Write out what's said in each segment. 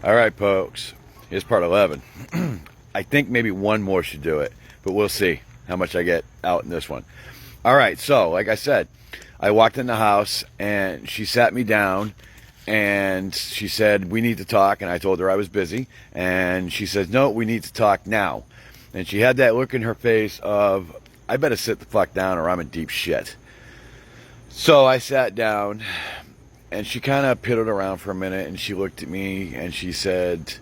All right, folks. Here's part 11. I think maybe one more should do it, but we'll see how much I get out in this one. All right, so like I said, I walked in the house and she sat me down and she said, we need to talk. And I told her I was busy. And she said, no, we need to talk now. And she had that look in her face of, I better sit the fuck down or I'm in deep shit. So I sat down and she kind of piddled around for a minute and she looked at me and she said,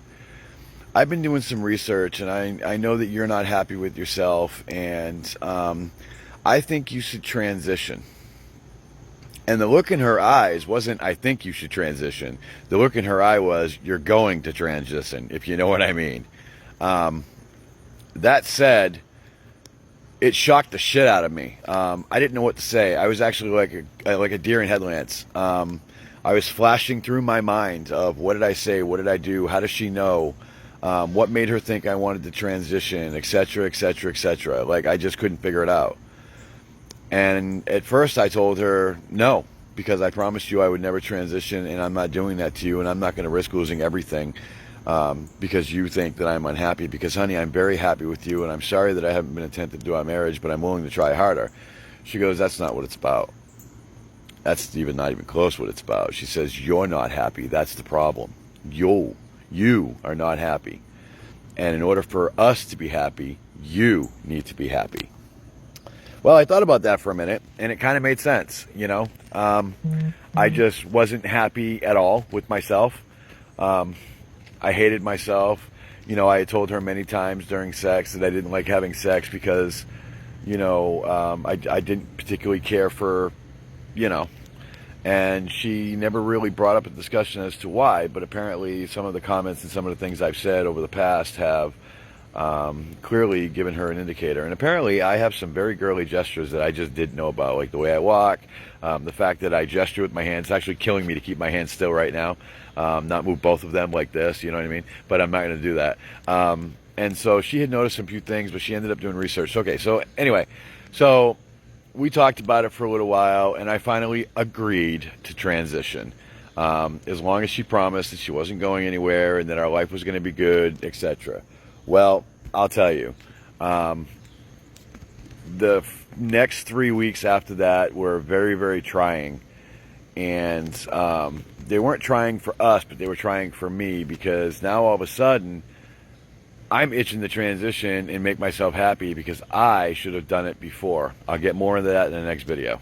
I've been doing some research and I know that you're not happy with yourself and I think you should transition. And the look in her eyes wasn't, I think you should transition. The look in her eye was, you're going to transition, if you know what I mean. That said, it shocked the shit out of me. I didn't know what to say. I was actually like a deer in headlights. I was flashing through my mind of what did I say, what did I do, how does she know, what made her think I wanted to transition, etc., etc., etc. Like, I just couldn't figure it out. And at first I told her no, because I promised you I would never transition, and I'm not doing that to you, and I'm not going to risk losing everything because you think that I'm unhappy. Because, honey, I'm very happy with you, and I'm sorry that I haven't been attentive to our marriage, but I'm willing to try harder. She goes, that's not what it's about. That's not even close what it's about. She says, you're not happy. That's the problem. You are not happy. And in order for us to be happy, you need to be happy. Well, I thought about that for a minute, and it kind of made sense, you know. I just wasn't happy at all with myself. I hated myself. You know, I had told her many times during sex that I didn't like having sex because, you know, I didn't particularly care for, you know. And she never really brought up a discussion as to why, but apparently some of the comments and some of the things I've said over the past have clearly given her an indicator. And apparently I have some very girly gestures that I just didn't know about, like the way I walk, the fact that I gesture with my hands. It's actually killing me to keep my hands still right now, not move both of them like this, you know what I mean? But I'm not going to do that. And so she had noticed some few things, but she ended up doing research. Okay, so anyway, so we talked about it for a little while, and I finally agreed to transition. As long as she promised that she wasn't going anywhere and that our life was going to be good, etc. Well, I'll tell you, the next 3 weeks after that were very, very trying. And they weren't trying for us, but they were trying for me, because now all of a sudden I'm itching to transition and make myself happy because I should have done it before. I'll get more into that in the next video.